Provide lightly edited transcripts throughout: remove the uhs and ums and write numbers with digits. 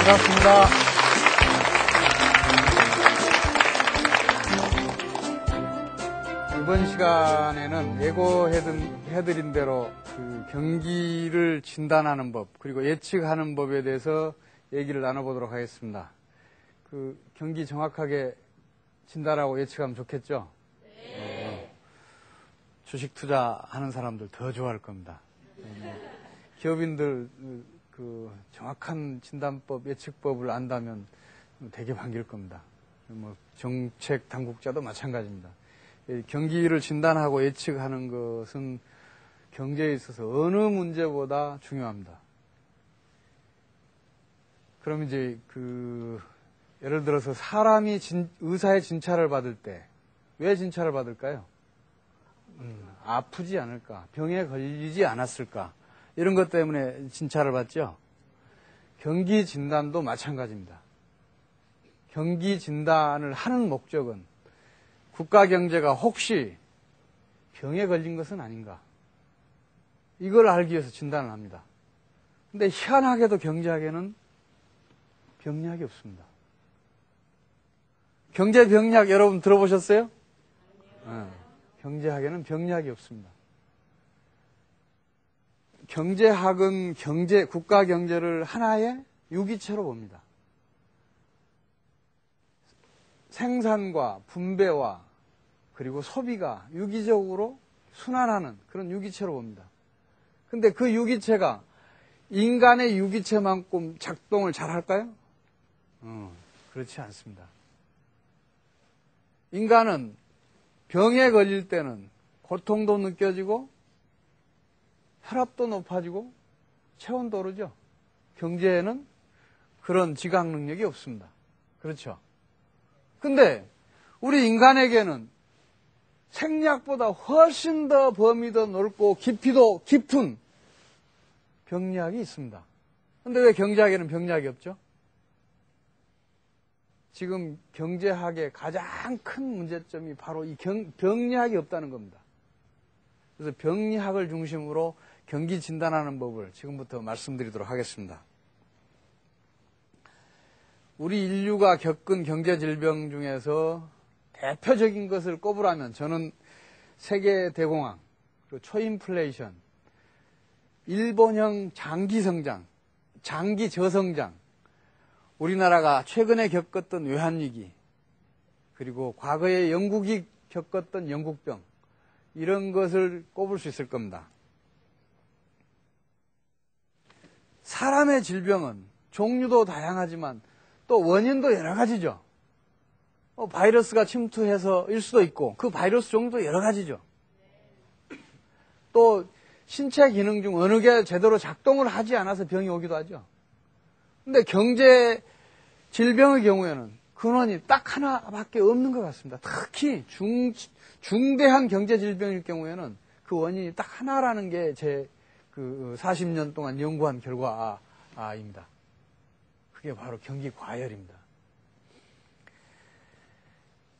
반갑습니다. 이번 시간에는 예고해드린 대로 그 경기를 진단하는 법, 그리고 예측하는 법에 대해서 얘기를 나눠보도록 하겠습니다. 그 경기 정확하게 진단하고 예측하면 좋겠죠? 네. 주식 투자하는 사람들 더 좋아할 겁니다. 기업인들 그 정확한 진단법, 예측법을 안다면 되게 반길 겁니다. 뭐 정책 당국자도 마찬가지입니다. 경기를 진단하고 예측하는 것은 경제에 있어서 어느 문제보다 중요합니다. 그럼 이제 예를 들어서 사람이 의사의 진찰을 받을 때 왜 진찰을 받을까요? 아프지 않을까? 병에 걸리지 않았을까? 이런 것 때문에 진찰을 받죠. 경기 진단도 마찬가지입니다. 경기 진단을 하는 목적은 국가 경제가 혹시 병에 걸린 것은 아닌가? 이걸 알기 위해서 진단을 합니다. 근데 희한하게도 경제학에는 병리학이 없습니다. 경제병리학 여러분 들어보셨어요? 네. 경제학에는 병리학이 없습니다. 경제학은 국가 경제를 하나의 유기체로 봅니다. 생산과 분배와 그리고 소비가 유기적으로 순환하는 그런 유기체로 봅니다. 근데 그 유기체가 인간의 유기체만큼 작동을 잘 할까요? 그렇지 않습니다. 인간은 병에 걸릴 때는 고통도 느껴지고 혈압도 높아지고 체온도 오르죠. 경제에는 그런 지각 능력이 없습니다. 그렇죠? 근데 우리 인간에게는 생략보다 훨씬 더 범위도 넓고 깊이도 깊은 병리학이 있습니다. 근데 왜 경제학에는 병리학이 없죠? 지금 경제학의 가장 큰 문제점이 바로 이 병리학이 없다는 겁니다. 그래서 병리학을 중심으로 경기 진단하는 법을 지금부터 말씀드리도록 하겠습니다. 우리 인류가 겪은 경제 질병 중에서 대표적인 것을 꼽으라면 저는 세계 대공황, 그리고 초인플레이션, 일본형 장기 성장, 장기 저성장, 우리나라가 최근에 겪었던 외환위기, 그리고 과거에 영국이 겪었던 영국병, 이런 것을 꼽을 수 있을 겁니다. 사람의 질병은 종류도 다양하지만 또 원인도 여러 가지죠. 바이러스가 침투해서일 수도 있고 그 바이러스 종류도 여러 가지죠. 또 신체 기능 중 어느 게 제대로 작동을 하지 않아서 병이 오기도 하죠. 근데 경제 질병의 경우에는 근원이 딱 하나밖에 없는 것 같습니다. 특히 중대한 경제 질병일 경우에는 그 원인이 딱 하나라는 게 제 40년 동안 연구한 결과입니다. 그게 바로 경기 과열입니다.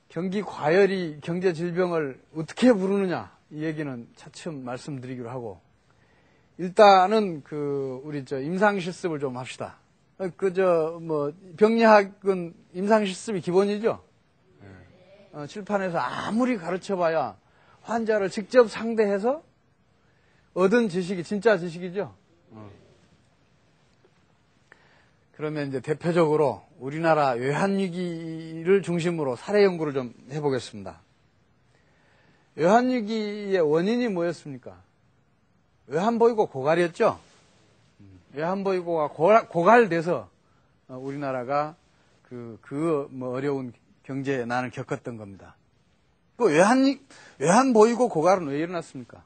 경기 과열이 경제 질병을 어떻게 부르느냐, 이 얘기는 차츰 말씀드리기로 하고, 일단은 우리 임상 실습을 좀 합시다. 병리학은 임상 실습이 기본이죠? 칠판에서 아무리 가르쳐 봐야 환자를 직접 상대해서 얻은 지식이 진짜 지식이죠? 그러면 이제 대표적으로 우리나라 외환위기를 중심으로 사례 연구를 좀 해보겠습니다. 외환위기의 원인이 뭐였습니까? 외환보유고 고갈이었죠? 외환보유고가 고갈돼서 우리나라가 어려운 경제난을 겪었던 겁니다. 그 외환보유고 고갈은 왜 일어났습니까?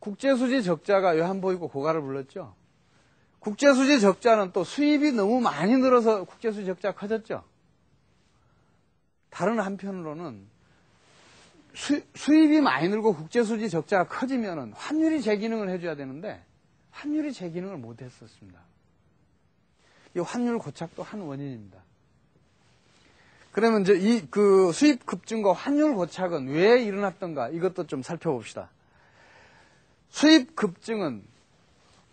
국제수지 적자가 외환보유고 고갈을 불렀죠? 국제수지 적자는 또 수입이 너무 많이 늘어서 국제수지 적자가 커졌죠? 다른 한편으로는 수입이 많이 늘고 국제수지 적자가 커지면 환율이 제 기능을 해줘야 되는데 환율이 제 기능을 못했었습니다. 이 환율 고착도 한 원인입니다. 그러면 이제 수입 급증과 환율 고착은 왜 일어났던가, 이것도 좀 살펴봅시다. 수입 급증은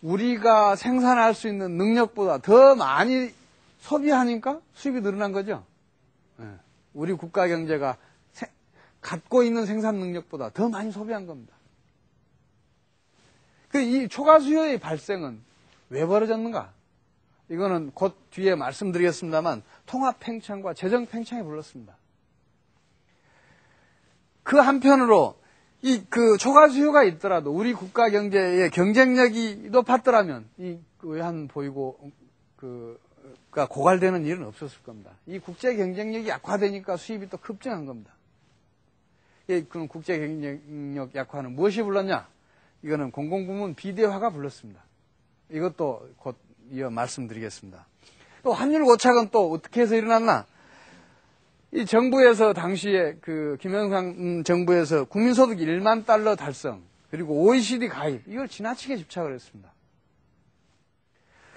우리가 생산할 수 있는 능력보다 더 많이 소비하니까 수입이 늘어난 거죠. 우리 국가 경제가 갖고 있는 생산 능력보다 더 많이 소비한 겁니다. 이 초과 수요의 발생은 왜 벌어졌는가? 이거는 곧 뒤에 말씀드리겠습니다만 통합 팽창과 재정 팽창이 불렀습니다. 그 한편으로 그 초과 수요가 있더라도 우리 국가 경제의 경쟁력이 높았더라면 이 외환 보유고가 고갈되는 일은 없었을 겁니다. 이 국제 경쟁력이 약화되니까 수입이 또 급증한 겁니다. 그럼 국제 경쟁력 약화는 무엇이 불렀냐? 이거는 공공부문 비대화가 불렀습니다. 이것도 곧 이어 말씀드리겠습니다. 또 환율 고착은 또 어떻게 해서 일어났나? 이 정부에서 당시에 김영삼 정부에서 국민소득 1만 달러 달성, 그리고 OECD 가입, 이걸 지나치게 집착을 했습니다.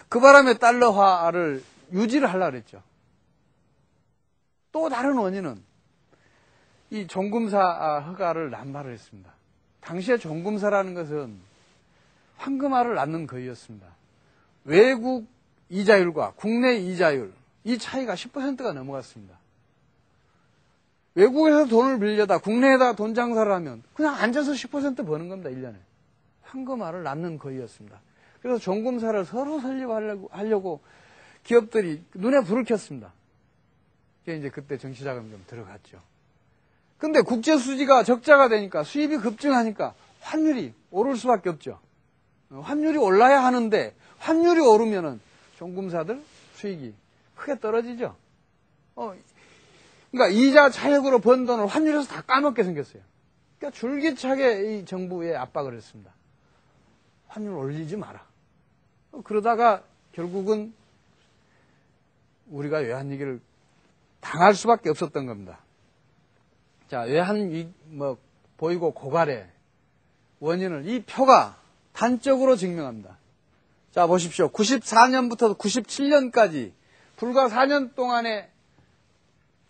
그 바람에 달러화를 유지를 하려고 그랬죠. 또 다른 원인은 이 종금사 허가를 남발을 했습니다. 당시에 종금사라는 것은 황금알을 낳는 거위였습니다. 외국 이자율과 국내 이자율, 이 차이가 10%가 넘어갔습니다. 외국에서 돈을 빌려다 국내에다 돈 장사를 하면 그냥 앉아서 10% 버는 겁니다, 1년에. 황금알을 낳는 거위였습니다. 그래서 종금사를 서로 살려고 기업들이 눈에 불을 켰습니다. 이제 그때 정치자금이 좀 들어갔죠. 근데 국제수지가 적자가 되니까 수입이 급증하니까 환율이 오를 수밖에 없죠. 환율이 올라야 하는데 환율이 오르면은 종금사들 수익이 크게 떨어지죠. 그러니까 이자 차익으로 번 돈을 환율에서 다 까먹게 생겼어요. 그러니까 줄기차게 이 정부에 압박을 했습니다. 환율 올리지 마라. 그러다가 결국은 우리가 외환위기를 당할 수밖에 없었던 겁니다. 자, 외환 보이고 고갈의 원인을 이 표가 단적으로 증명합니다. 자, 보십시오. 94년부터 97년까지 불과 4년 동안에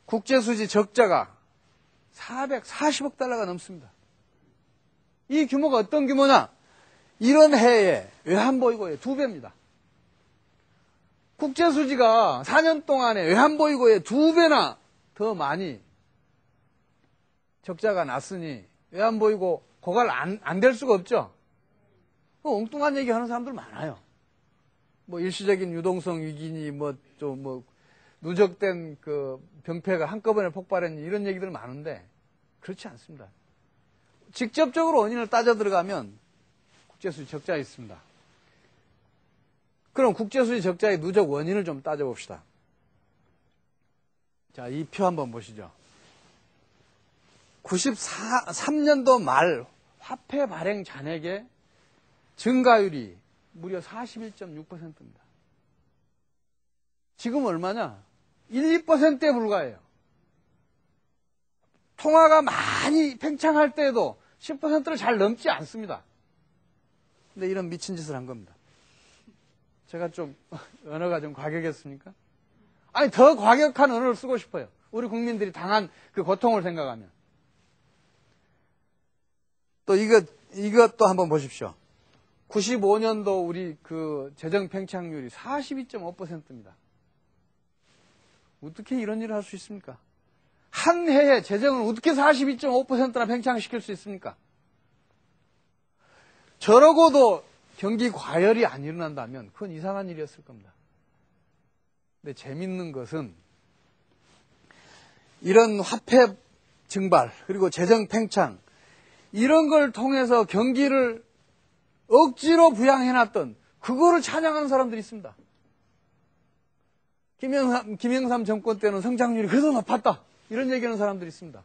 국제수지 적자가 440억 달러가 넘습니다. 이 규모가 어떤 규모냐? 이런 해에 외환보유고의 2배입니다. 국제수지가 4년 동안에 외환보유고의 2배나 더 많이 적자가 났으니 외환보유고 고갈 안 될 수가 없죠. 엉뚱한 얘기 하는 사람들 많아요. 일시적인 유동성 위기니 누적된 병폐가 한꺼번에 폭발했니 이런 얘기들 많은데 그렇지 않습니다. 직접적으로 원인을 따져 들어가면 국제수지 적자가 있습니다. 그럼 국제수지 적자의 누적 원인을 좀 따져봅시다. 자, 이 표 한번 보시죠. 93년도 말 화폐 발행 잔액의 증가율이 무려 41.6%입니다. 지금 얼마냐? 1, 2%에 불과해요. 통화가 많이 팽창할 때에도 10%를 잘 넘지 않습니다. 근데 이런 미친 짓을 한 겁니다. 제가 좀 언어가 좀 과격했습니까? 아니, 더 과격한 언어를 쓰고 싶어요. 우리 국민들이 당한 그 고통을 생각하면. 또 이것도 한번 보십시오. 95년도 우리 재정 팽창률이 42.5%입니다. 어떻게 이런 일을 할 수 있습니까? 한 해에 재정을 어떻게 42.5%나 팽창시킬 수 있습니까? 저러고도 경기 과열이 안 일어난다면 그건 이상한 일이었을 겁니다. 근데 재밌는 것은 이런 화폐 증발 그리고 재정 팽창 이런 걸 통해서 경기를 억지로 부양해놨던 그거를 찬양하는 사람들이 있습니다. 김영삼 정권 때는 성장률이 그래도 높았다 이런 얘기하는 사람들이 있습니다.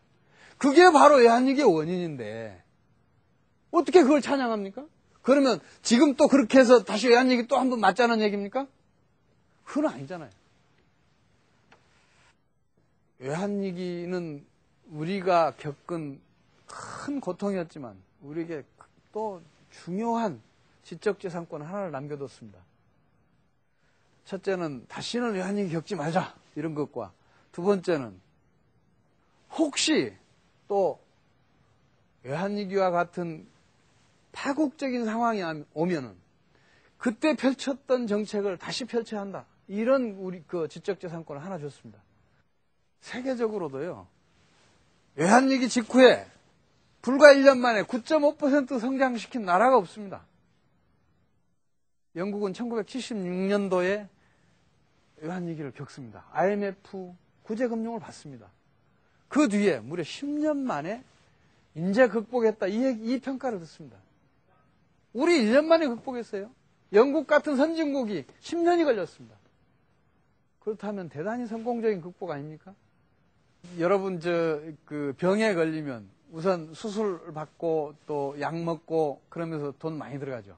그게 바로 외환위기의 원인인데 어떻게 그걸 찬양합니까? 그러면 지금 또 그렇게 해서 다시 외환위기 또 한 번 맞자는 얘기입니까? 그건 아니잖아요. 외환위기는 우리가 겪은 큰 고통이었지만 우리에게 또 중요한 지적재산권 하나를 남겨뒀습니다. 첫째는 다시는 외환위기 겪지 말자 이런 것과 두 번째는 혹시 또 외환위기와 같은 파국적인 상황이 오면은 그때 펼쳤던 정책을 다시 펼쳐야 한다. 이런 우리 그 지적재산권을 하나 줬습니다. 세계적으로도요, 외환위기 직후에 불과 1년 만에 9.5% 성장시킨 나라가 없습니다. 영국은 1976년도에 외환위기를 겪습니다. IMF 구제금융을 받습니다. 그 뒤에 무려 10년 만에 인재 극복했다. 이 평가를 듣습니다. 우리 1년 만에 극복했어요. 영국 같은 선진국이 10년이 걸렸습니다. 그렇다면 대단히 성공적인 극복 아닙니까? 여러분, 그 병에 걸리면 우선 수술 받고 또 약 먹고 그러면서 돈 많이 들어가죠.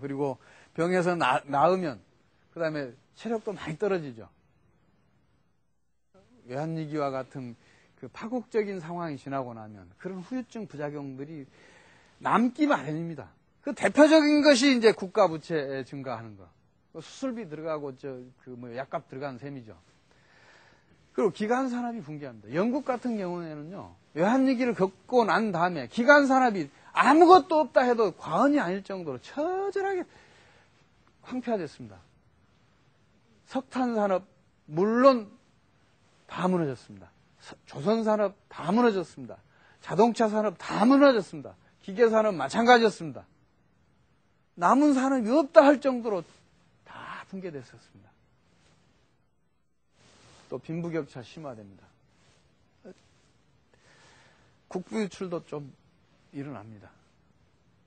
그리고 병에서 나으면 그 다음에 체력도 많이 떨어지죠. 외환위기와 같은 그 파국적인 상황이 지나고 나면 그런 후유증 부작용들이 남기 마련입니다. 그 대표적인 것이 이제 국가 부채 증가하는 거. 수술비 들어가고 약값 들어가는 셈이죠. 그리고 기간 산업이 붕괴합니다. 영국 같은 경우에는요, 외환위기를 겪고 난 다음에 기간 산업이 아무것도 없다 해도 과언이 아닐 정도로 처절하게 황폐화됐습니다. 석탄 산업 물론 다 무너졌습니다. 조선 산업 다 무너졌습니다. 자동차 산업 다 무너졌습니다. 기계 산업 마찬가지였습니다. 남은 산업이 없다 할 정도로 다 붕괴됐었습니다. 또 빈부격차 심화됩니다. 국부 유출도 좀 일어납니다.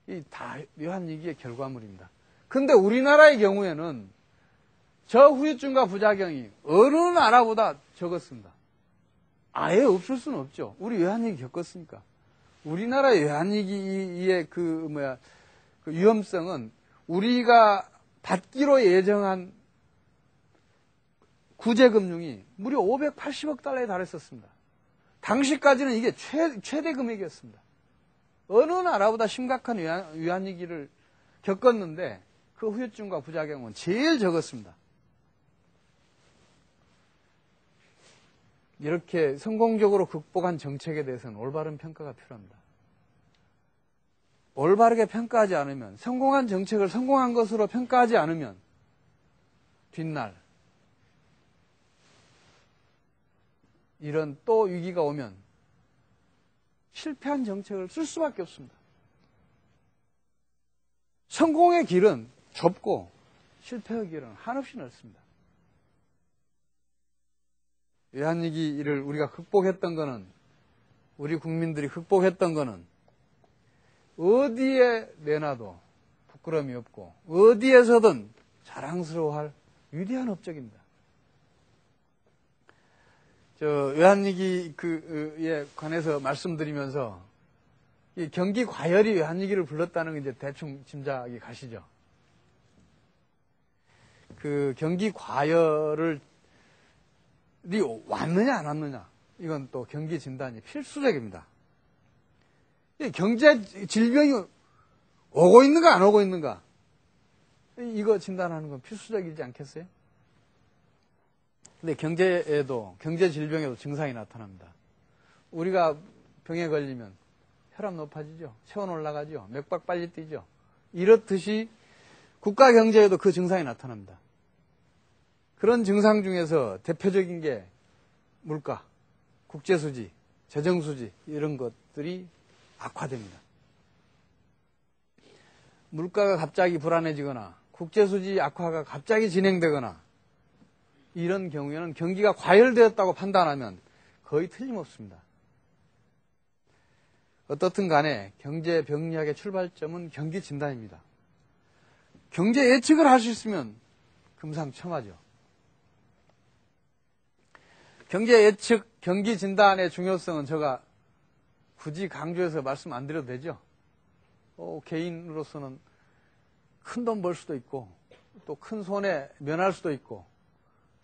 이 다 외환위기의 결과물입니다. 근데 우리나라의 경우에는 저 후유증과 부작용이 어느 나라보다 적었습니다. 아예 없을 수는 없죠. 우리 외환위기 겪었으니까. 우리나라의 외환위기의 그 위험성은 우리가 받기로 예정한 구제금융이 무려 580억 달러에 달했었습니다. 당시까지는 이게 최대 금액이었습니다. 어느 나라보다 심각한 외환위기를 겪었는데 그 후유증과 부작용은 제일 적었습니다. 이렇게 성공적으로 극복한 정책에 대해서는 올바른 평가가 필요합니다. 올바르게 평가하지 않으면, 성공한 정책을 성공한 것으로 평가하지 않으면 뒷날 이런 또 위기가 오면 실패한 정책을 쓸 수밖에 없습니다. 성공의 길은 좁고 실패의 길은 한없이 넓습니다. 외환위기를 우리가 극복했던 거는, 우리 국민들이 극복했던 거는 어디에 내놔도 부끄러움이 없고 어디에서든 자랑스러워할 위대한 업적입니다. 외환위기에 관해서 말씀드리면서 이 경기 과열이 외환위기를 불렀다는 거 이제 대충 짐작이 가시죠. 그 경기 과열이 왔느냐 안 왔느냐, 이건 또 경기 진단이 필수적입니다. 경제 질병이 오고 있는가 안 오고 있는가, 이거 진단하는 건 필수적이지 않겠어요? 근데 경제 질병에도 증상이 나타납니다. 우리가 병에 걸리면 혈압 높아지죠. 체온 올라가죠. 맥박 빨리 뛰죠. 이렇듯이 국가 경제에도 그 증상이 나타납니다. 그런 증상 중에서 대표적인 게 물가, 국제수지, 재정수지, 이런 것들이 악화됩니다. 물가가 갑자기 불안해지거나 국제수지 악화가 갑자기 진행되거나 이런 경우에는 경기가 과열되었다고 판단하면 거의 틀림없습니다. 어떻든 간에 경제 병리학의 출발점은 경기 진단입니다. 경제 예측을 할 수 있으면 금상첨화죠. 경제 예측, 경기 진단의 중요성은 제가 굳이 강조해서 말씀 안 드려도 되죠. 개인으로서는 큰 돈 벌 수도 있고 또 큰 손해 면할 수도 있고,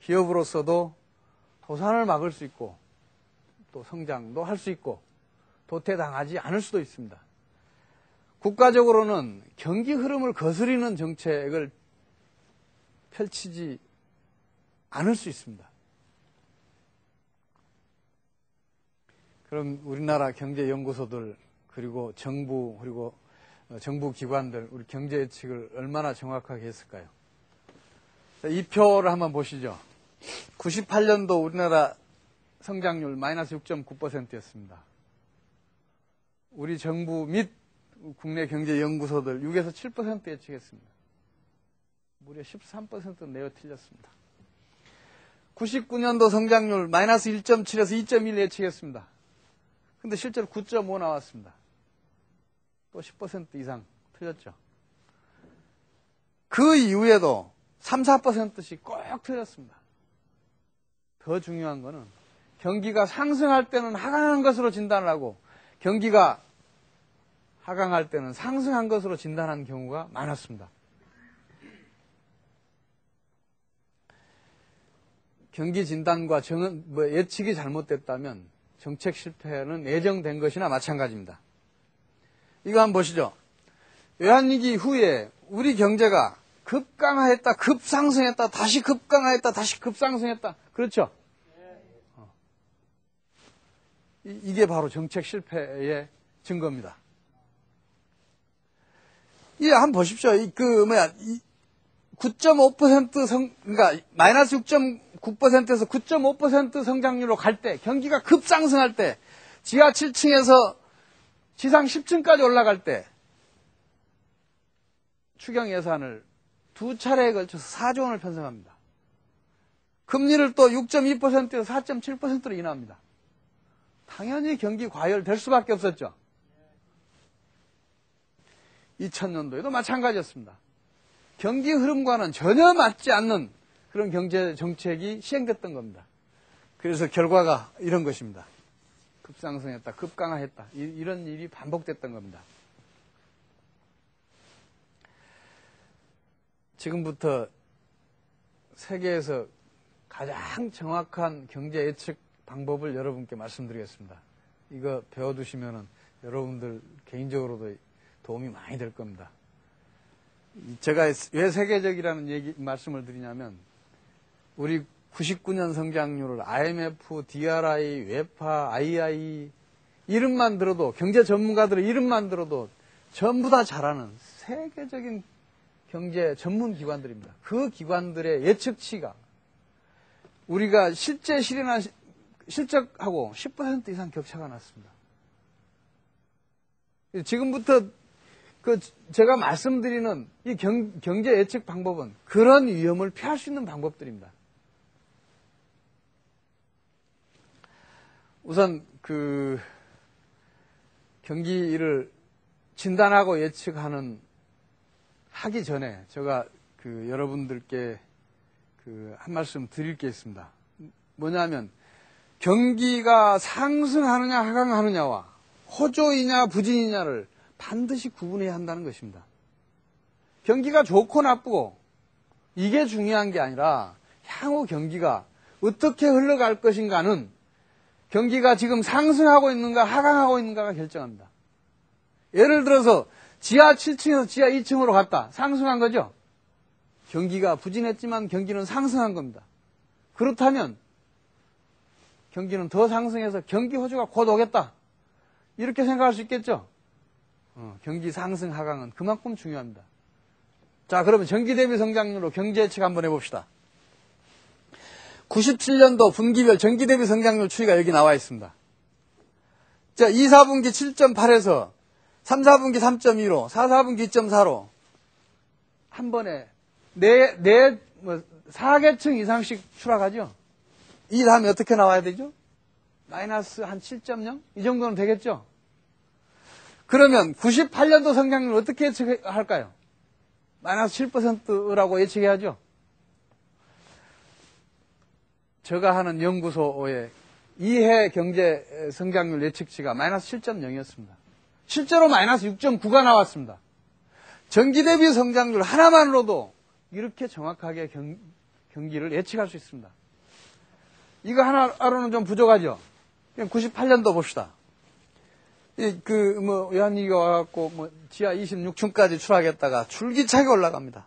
기업으로서도 도산을 막을 수 있고 또 성장도 할 수 있고 도태당하지 않을 수도 있습니다. 국가적으로는 경기 흐름을 거스리는 정책을 펼치지 않을 수 있습니다. 그럼 우리나라 경제연구소들, 그리고 정부, 그리고 정부 기관들, 우리 경제 예측을 얼마나 정확하게 했을까요? 이 표를 한번 보시죠. 98년도 우리나라 성장률 마이너스 6.9%였습니다. 우리 정부 및 국내 경제연구소들 6에서 7% 예측했습니다. 무려 13%는 내어 틀렸습니다. 99년도 성장률 마이너스 1.7에서 2.1 예측했습니다. 근데 실제로 9.5 나왔습니다. 또 10% 이상 틀렸죠. 그 이후에도 3, 4%씩 꼭 틀렸습니다. 더 중요한 거는 경기가 상승할 때는 하강한 것으로 진단을 하고 경기가 하강할 때는 상승한 것으로 진단한 경우가 많았습니다. 경기 진단과 예측이 잘못됐다면 정책 실패는 예정된 것이나 마찬가지입니다. 이거 한번 보시죠. 외환위기 후에 우리 경제가 급강하했다, 급상승했다, 다시 급강하했다, 다시 급상승했다. 그렇죠? 이게 바로 정책 실패의 증거입니다. 한번 보십시오. 9.5% 그러니까 마이너스 6.9%에서 9.5% 성장률로 갈 때, 경기가 급상승할 때, 지하 7층에서 지상 10층까지 올라갈 때, 추경 예산을 두 차례에 걸쳐서 4조 원을 편성합니다. 금리를 또 6.2%에서 4.7%로 인하합니다. 당연히 경기 과열될 수밖에 없었죠. 2000년도에도 마찬가지였습니다. 경기 흐름과는 전혀 맞지 않는 그런 경제 정책이 시행됐던 겁니다. 그래서 결과가 이런 것입니다. 급상승했다, 급강하했다. 이런 일이 반복됐던 겁니다. 지금부터 세계에서 가장 정확한 경제 예측 방법을 여러분께 말씀드리겠습니다. 이거 배워두시면 여러분들 개인적으로도 도움이 많이 될 겁니다. 제가 왜 세계적이라는 말씀을 드리냐면, 우리 99년 성장률을 IMF, DRI, 웨파, II 이름만 들어도, 경제 전문가들의 이름만 들어도 전부 다 잘 아는 세계적인 경제 전문 기관들입니다. 그 기관들의 예측치가 우리가 실제 실현한 실적하고 10% 이상 격차가 났습니다. 지금부터 제가 말씀드리는 이 경제 예측 방법은 그런 위험을 피할 수 있는 방법들입니다. 우선 경기를 진단하고 하기 전에 제가 여러분들께 한 말씀 드릴 게 있습니다. 뭐냐면, 경기가 상승하느냐 하강하느냐와 호조이냐 부진이냐를 반드시 구분해야 한다는 것입니다. 경기가 좋고 나쁘고 이게 중요한 게 아니라 향후 경기가 어떻게 흘러갈 것인가는 경기가 지금 상승하고 있는가 하강하고 있는가가 결정합니다. 예를 들어서 지하 7층에서 지하 2층으로 갔다. 상승한 거죠? 경기가 부진했지만 경기는 상승한 겁니다. 그렇다면 경기는 더 상승해서 경기 호조가 곧 오겠다. 이렇게 생각할 수 있겠죠? 경기 상승 하강은 그만큼 중요합니다. 자, 그러면 전기 대비 성장률로 경제 예측 한번 해봅시다. 97년도 분기별 전기 대비 성장률 추이가 여기 나와 있습니다. 자, 2, 4분기 7.8에서 3, 4분기 3.2로, 4, 4분기 2.4로 한 번에 4계층 이상씩 추락하죠? 이 다음에 어떻게 나와야 되죠? 마이너스 한 7.0? 이 정도는 되겠죠? 그러면 98년도 성장률 어떻게 예측할까요? 마이너스 7%라고 예측해야죠? 제가 하는 연구소의 2해 경제 성장률 예측치가 마이너스 7.0이었습니다. 실제로 마이너스 6.9가 나왔습니다. 전기 대비 성장률 하나만으로도 이렇게 정확하게 경기를 예측할 수 있습니다. 이거 하나로는 좀 부족하죠? 그냥 98년도 봅시다. 외환위기가 와갖고, 지하 26층까지 추락했다가 줄기차게 올라갑니다.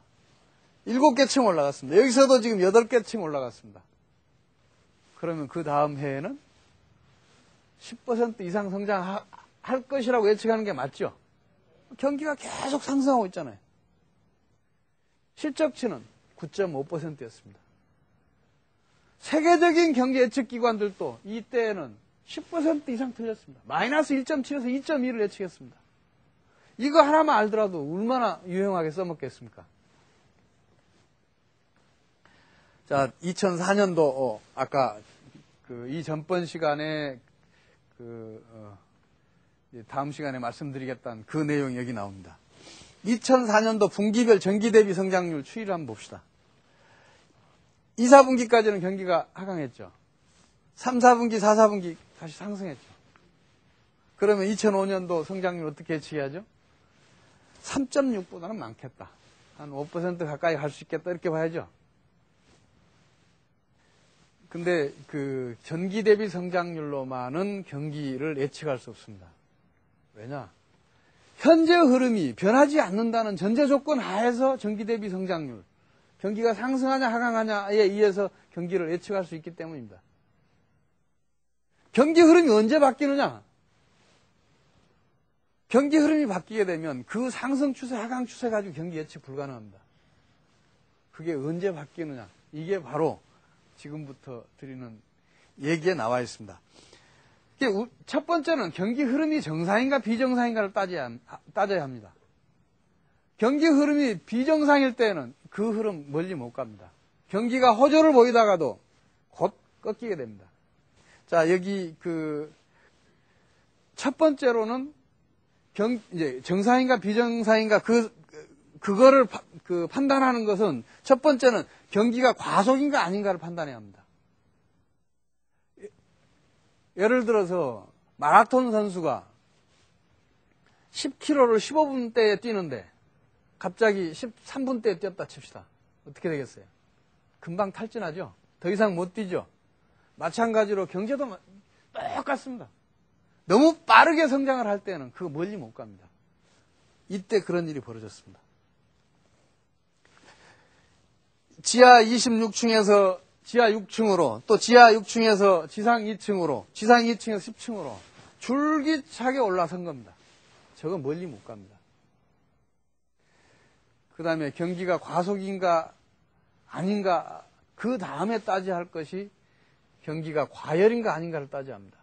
7개 층 올라갔습니다. 여기서도 지금 8개 층 올라갔습니다. 그러면 그 다음 해에는 10% 이상 성장할 것이라고 예측하는 게 맞죠? 경기가 계속 상승하고 있잖아요. 실적치는 9.5%였습니다. 세계적인 경기 예측 기관들도 이때는 10% 이상 틀렸습니다. 마이너스 1.7에서 2.2를 예측했습니다. 이거 하나만 알더라도 얼마나 유용하게 써먹겠습니까? 자, 2004년도 아까 이 전번 시간에 다음 시간에 말씀드리겠다는 그 내용이 여기 나옵니다. 2004년도 분기별 전기 대비 성장률 추이를 한번 봅시다. 2, 4분기까지는 경기가 하강했죠. 3, 4분기, 4, 4분기 다시 상승했죠. 그러면 2005년도 성장률 어떻게 예측해야죠? 3.6보다는 많겠다. 한 5% 가까이 갈 수 있겠다. 이렇게 봐야죠. 근데 그 전기 대비 성장률로만은 경기를 예측할 수 없습니다. 왜냐? 현재 흐름이 변하지 않는다는 전제 조건 하에서 전기 대비 성장률, 경기가 상승하냐 하강하냐에 의해서 경기를 예측할 수 있기 때문입니다. 경기 흐름이 언제 바뀌느냐? 경기 흐름이 바뀌게 되면 그 상승 추세, 하강 추세 가지고 경기 예측 불가능합니다. 그게 언제 바뀌느냐? 이게 바로 지금부터 드리는 얘기에 나와 있습니다. 첫 번째는 경기 흐름이 정상인가 비정상인가를 따져야 합니다. 경기 흐름이 비정상일 때는 그 흐름 멀리 못 갑니다. 경기가 호조를 보이다가도 곧 꺾이게 됩니다. 자, 여기 첫 번째로는 이제 정상인가 비정상인가 그거를 판단하는 것은 첫 번째는 경기가 과속인가 아닌가를 판단해야 합니다. 예를 들어서 마라톤 선수가 10km를 15분대에 뛰는데 갑자기 13분대에 뛰었다 칩시다. 어떻게 되겠어요? 금방 탈진하죠? 더 이상 못 뛰죠? 마찬가지로 경제도 똑같습니다. 너무 빠르게 성장을 할 때는 그거 멀리 못 갑니다. 이때 그런 일이 벌어졌습니다. 지하 26층에서 지하 6층으로, 또 지하 6층에서 지상 2층으로, 지상 2층에서 10층으로 줄기차게 올라선 겁니다. 저거 멀리 못 갑니다. 그 다음에 경기가 과속인가 아닌가, 그 다음에 따져야 할 것이 경기가 과열인가 아닌가를 따져야 합니다.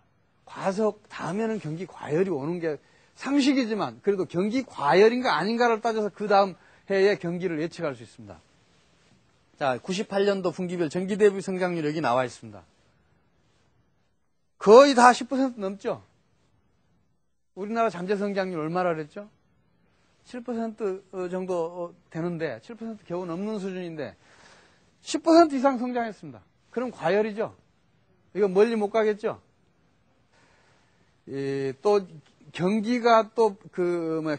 과속 다음에는 경기 과열이 오는 게 상식이지만 그래도 경기 과열인가 아닌가를 따져서 그 다음 해에 경기를 예측할 수 있습니다. 자, 98년도 분기별 전기 대비 성장률 여기 나와 있습니다. 거의 다 10% 넘죠? 우리나라 잠재 성장률 얼마나 그랬죠? 7% 정도 되는데, 7% 겨우 넘는 수준인데, 10% 이상 성장했습니다. 그럼 과열이죠? 이거 멀리 못 가겠죠? 또, 경기가 또,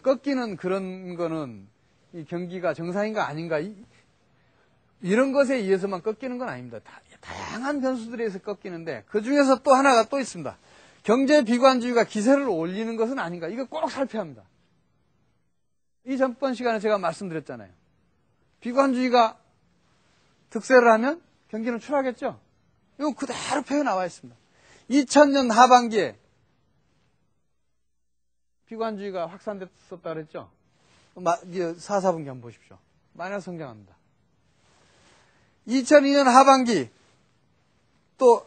꺾이는 그런 거는, 이 경기가 정상인가 아닌가, 이런 것에 의해서만 꺾이는 건 아닙니다. 다양한 변수들에 의해서 꺾이는데, 그 중에서 또 하나가 또 있습니다. 경제 비관주의가 기세를 올리는 것은 아닌가. 이거 꼭 살펴야 합니다. 이 전번 시간에 제가 말씀드렸잖아요. 비관주의가 득세를 하면 경기는 추락하겠죠? 이건 그대로 표에 나와 있습니다. 2000년 하반기에 비관주의가 확산됐었다 그랬죠? 4, 4분기 한번 보십시오. 마이너스 성장합니다. 2002년 하반기 또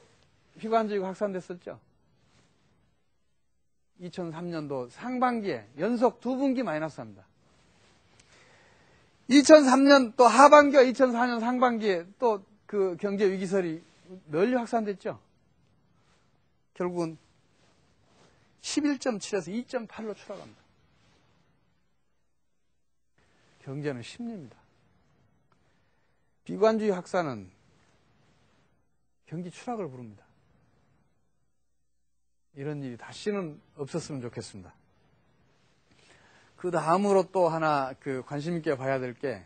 비관주의가 확산됐었죠? 2003년도 상반기에 연속 2분기 마이너스합니다. 2003년 또 하반기와 2004년 상반기에 또 그 경제 위기설이 널리 확산됐죠. 결국은 11.7에서 2.8로 추락합니다. 경제는 심리입니다. 비관주의 확산은 경기 추락을 부릅니다. 이런 일이 다시는 없었으면 좋겠습니다. 그 다음으로 또 하나 관심 있게 봐야 될 게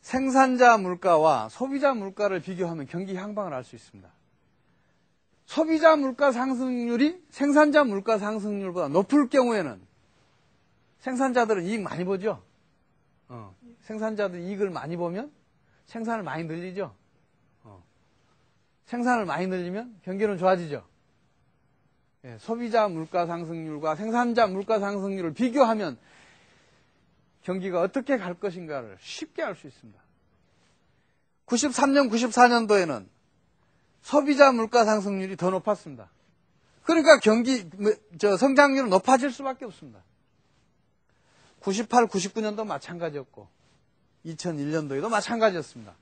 생산자 물가와 소비자 물가를 비교하면 경기 향방을 알 수 있습니다. 소비자 물가 상승률이 생산자 물가 상승률보다 높을 경우에는 생산자들은 이익 많이 보죠. 생산자들 이익을 많이 보면 생산을 많이 늘리죠. 생산을 많이 늘리면 경기는 좋아지죠. 소비자 물가 상승률과 생산자 물가 상승률을 비교하면 경기가 어떻게 갈 것인가를 쉽게 알 수 있습니다. 93년, 94년도에는 소비자 물가 상승률이 더 높았습니다. 그러니까 성장률은 높아질 수밖에 없습니다. 98, 99년도 마찬가지였고 2001년도에도 마찬가지였습니다.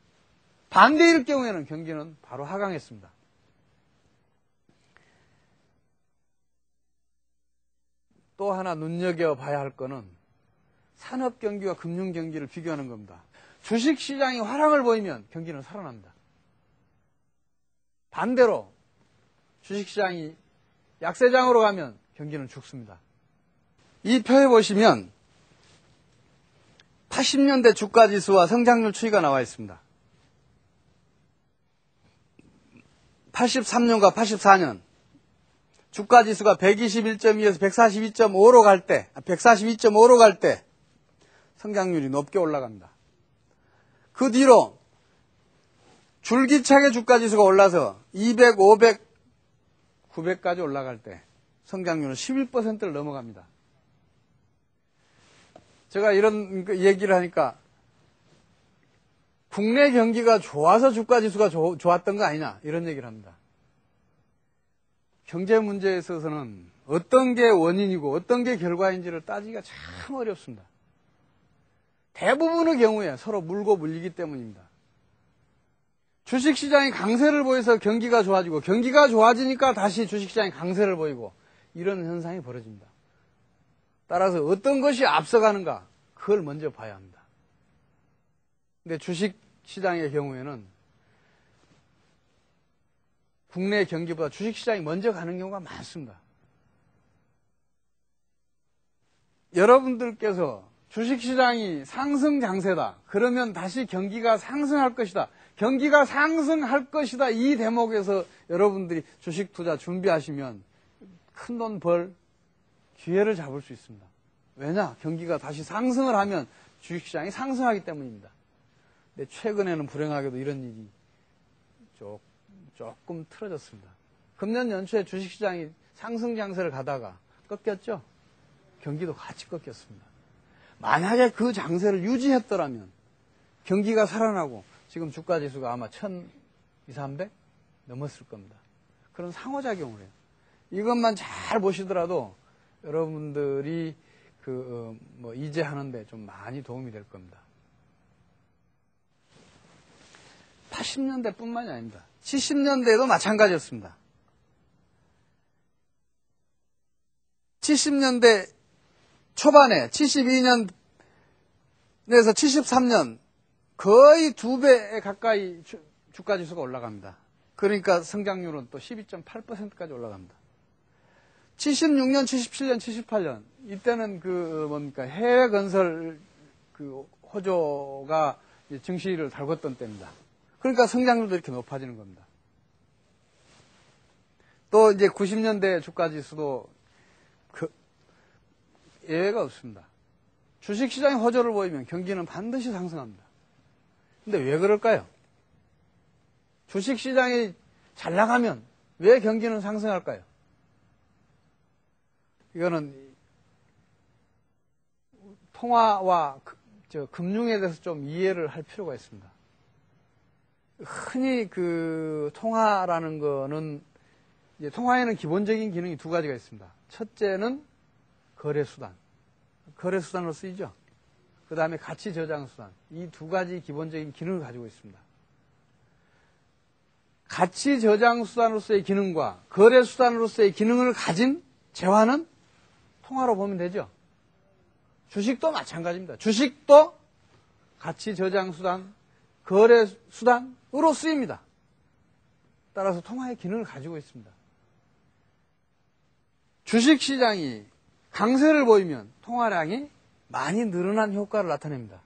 반대일 경우에는 경기는 바로 하강했습니다. 또 하나 눈여겨봐야 할 것은 산업경기와 금융경기를 비교하는 겁니다. 주식시장이 화랑을 보이면 경기는 살아납니다. 반대로 주식시장이 약세장으로 가면 경기는 죽습니다. 이 표에 보시면 80년대 주가지수와 성장률 추이가 나와 있습니다. 83년과 84년 주가지수가 121.2에서 142.5로 갈 때 성장률이 높게 올라갑니다. 그 뒤로 줄기차게 주가지수가 올라서 200, 500, 900까지 올라갈 때 성장률은 11%를 넘어갑니다. 제가 이런 얘기를 하니까 국내 경기가 좋아서 주가지수가 좋았던 거 아니냐 이런 얘기를 합니다. 경제 문제에 있어서는 어떤 게 원인이고 어떤 게 결과인지를 따지기가 참 어렵습니다. 대부분의 경우에 서로 물고 물리기 때문입니다. 주식시장이 강세를 보여서 경기가 좋아지고 경기가 좋아지니까 다시 주식시장이 강세를 보이고 이런 현상이 벌어집니다. 따라서 어떤 것이 앞서가는가 그걸 먼저 봐야 합니다. 근데 주식시장의 경우에는 국내 경기보다 주식시장이 먼저 가는 경우가 많습니다. 여러분들께서 주식시장이 상승장세다. 그러면 다시 경기가 상승할 것이다. 경기가 상승할 것이다. 이 대목에서 여러분들이 주식 투자 준비하시면 큰 돈 벌 기회를 잡을 수 있습니다. 왜냐? 경기가 다시 상승을 하면 주식시장이 상승하기 때문입니다. 근데 최근에는 불행하게도 이런 일이 조금 틀어졌습니다. 금년 연초에 주식시장이 상승장세를 가다가 꺾였죠? 경기도 같이 꺾였습니다. 만약에 그 장세를 유지했더라면 경기가 살아나고 지금 주가지수가 아마 1200, 300 넘었을 겁니다. 그런 상호작용을 해요. 이것만 잘 보시더라도 여러분들이 이제 하는데 좀 많이 도움이 될 겁니다. 80년대뿐만이 아닙니다. 70년대에도 마찬가지였습니다. 70년대 초반에 72년에서 73년 거의 2배 가까이 주가지수가 올라갑니다. 그러니까 성장률은 또 12.8%까지 올라갑니다. 76년, 77년, 78년 이때는 해외 건설 호조가 증시를 달궜던 때입니다. 그러니까 성장률도 이렇게 높아지는 겁니다. 또 이제 90년대 주가지수도 예외가 없습니다. 주식시장이 호조를 보이면 경기는 반드시 상승합니다. 근데 왜 그럴까요? 주식시장이 잘 나가면 왜 경기는 상승할까요? 이거는 통화와 금융에 대해서 좀 이해를 할 필요가 있습니다. 흔히 통화라는 거는 통화에는 기본적인 기능이 두 가지가 있습니다. 첫째는 거래수단. 거래수단으로 쓰이죠. 그 다음에 가치저장수단. 이 두 가지 기본적인 기능을 가지고 있습니다. 가치저장수단으로서의 기능과 거래수단으로서의 기능을 가진 재화는 통화로 보면 되죠. 주식도 마찬가지입니다. 주식도 가치저장수단, 거래수단으로 쓰입니다. 따라서 통화의 기능을 가지고 있습니다. 주식시장이 강세를 보이면 통화량이 많이 늘어난 효과를 나타냅니다.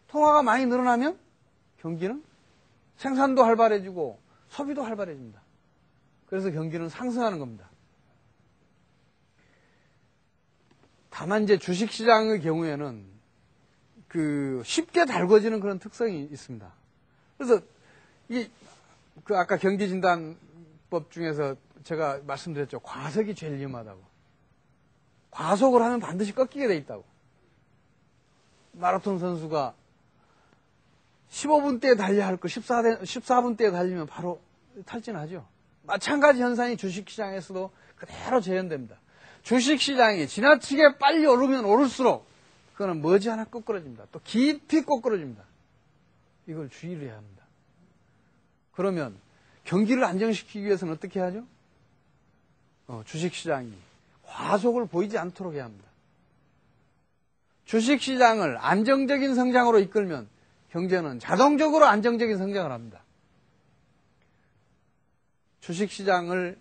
통화가 많이 늘어나면 경기는 생산도 활발해지고 소비도 활발해집니다. 그래서 경기는 상승하는 겁니다. 다만 이제 주식시장의 경우에는 쉽게 달궈지는 그런 특성이 있습니다. 그래서 아까 경기진단법 중에서 제가 말씀드렸죠. 과석이 제일 위험하다고. 과속을 하면 반드시 꺾이게 돼 있다고. 마라톤 선수가 15분대에 달려야 할 거 14분대에 달리면 바로 탈진하죠. 마찬가지 현상이 주식시장에서도 그대로 재현됩니다. 주식시장이 지나치게 빨리 오르면 오를수록 그거는 머지않아 꼬꾸라집니다. 또 깊이 꼬꾸라집니다. 이걸 주의를 해야 합니다. 그러면 경기를 안정시키기 위해서는 어떻게 하죠? 주식시장이 과속을 보이지 않도록 해야 합니다. 주식시장을 안정적인 성장으로 이끌면 경제는 자동적으로 안정적인 성장을 합니다. 주식시장을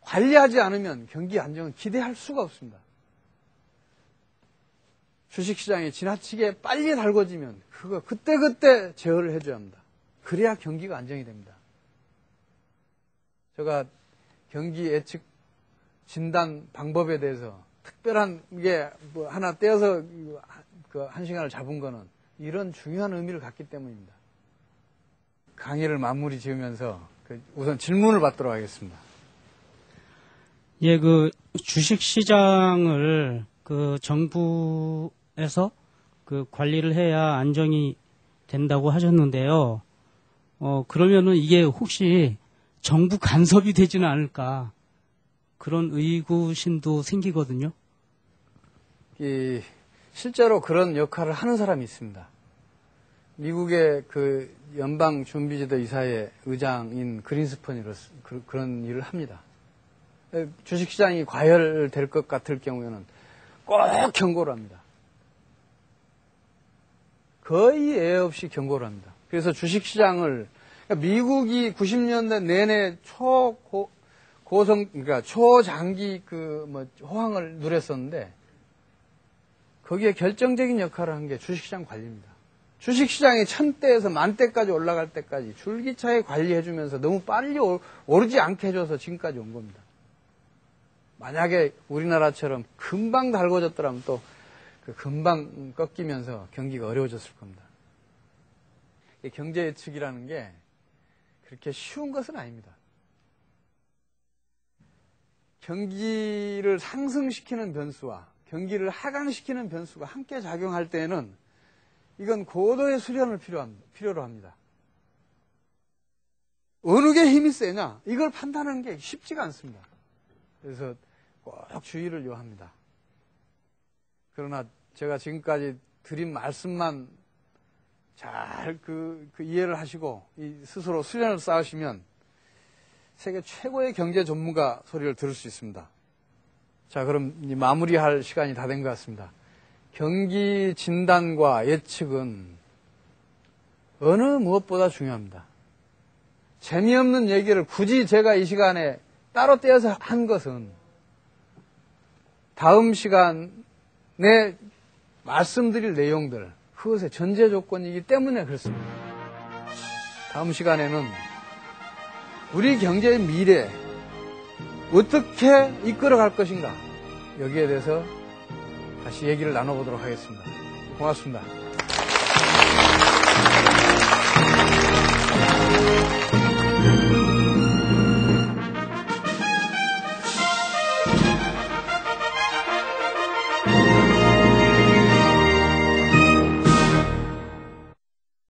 관리하지 않으면 경기 안정은 기대할 수가 없습니다. 주식시장이 지나치게 빨리 달궈지면 그거 그때그때 제어를 해줘야 합니다. 그래야 경기가 안정이 됩니다. 제가 경기 예측 진단 방법에 대해서 특별한 게 뭐 하나 떼어서 그 1시간을 잡은 거는 이런 중요한 의미를 갖기 때문입니다. 강의를 마무리 지으면서 우선 질문을 받도록 하겠습니다. 예, 주식 시장을 정부에서 관리를 해야 안정이 된다고 하셨는데요. 그러면은 이게 혹시 정부 간섭이 되지는 않을까 그런 의구심도 생기거든요. 실제로 그런 역할을 하는 사람이 있습니다. 미국의 연방준비제도 이사회 의장인 그린스펀이로서 그런 일을 합니다. 주식시장이 과열될 것 같을 경우에는 꼭 경고를 합니다. 거의 애 없이 경고를 합니다. 그래서 주식시장을 미국이 90년대 내내 그러니까 초장기 호황을 누렸었는데 거기에 결정적인 역할을 한 게 주식시장 관리입니다. 주식시장이 1000대에서 10,000대까지 올라갈 때까지 줄기차게 관리해주면서 너무 빨리 오르지 않게 해줘서 지금까지 온 겁니다. 만약에 우리나라처럼 금방 달궈졌더라면 또 금방 꺾이면서 경기가 어려워졌을 겁니다. 경제 예측이라는 게 그렇게 쉬운 것은 아닙니다. 경기를 상승시키는 변수와 경기를 하강시키는 변수가 함께 작용할 때에는 이건 고도의 수련을 필요로 합니다. 어느 게 힘이 세냐? 이걸 판단하는 게 쉽지가 않습니다. 그래서 꼭 주의를 요합니다. 그러나 제가 지금까지 드린 말씀만 잘 이해를 하시고 스스로 수련을 쌓으시면 세계 최고의 경제 전문가 소리를 들을 수 있습니다. 자, 그럼 마무리할 시간이 다 된 것 같습니다. 경기 진단과 예측은 어느 무엇보다 중요합니다. 재미없는 얘기를 굳이 제가 이 시간에 따로 떼어서 한 것은 다음 시간에 말씀드릴 내용들, 그것의 전제 조건이기 때문에 그렇습니다. 다음 시간에는 우리 경제의 미래, 어떻게 이끌어갈 것인가, 여기에 대해서 다시 얘기를 나눠보도록 하겠습니다. 고맙습니다.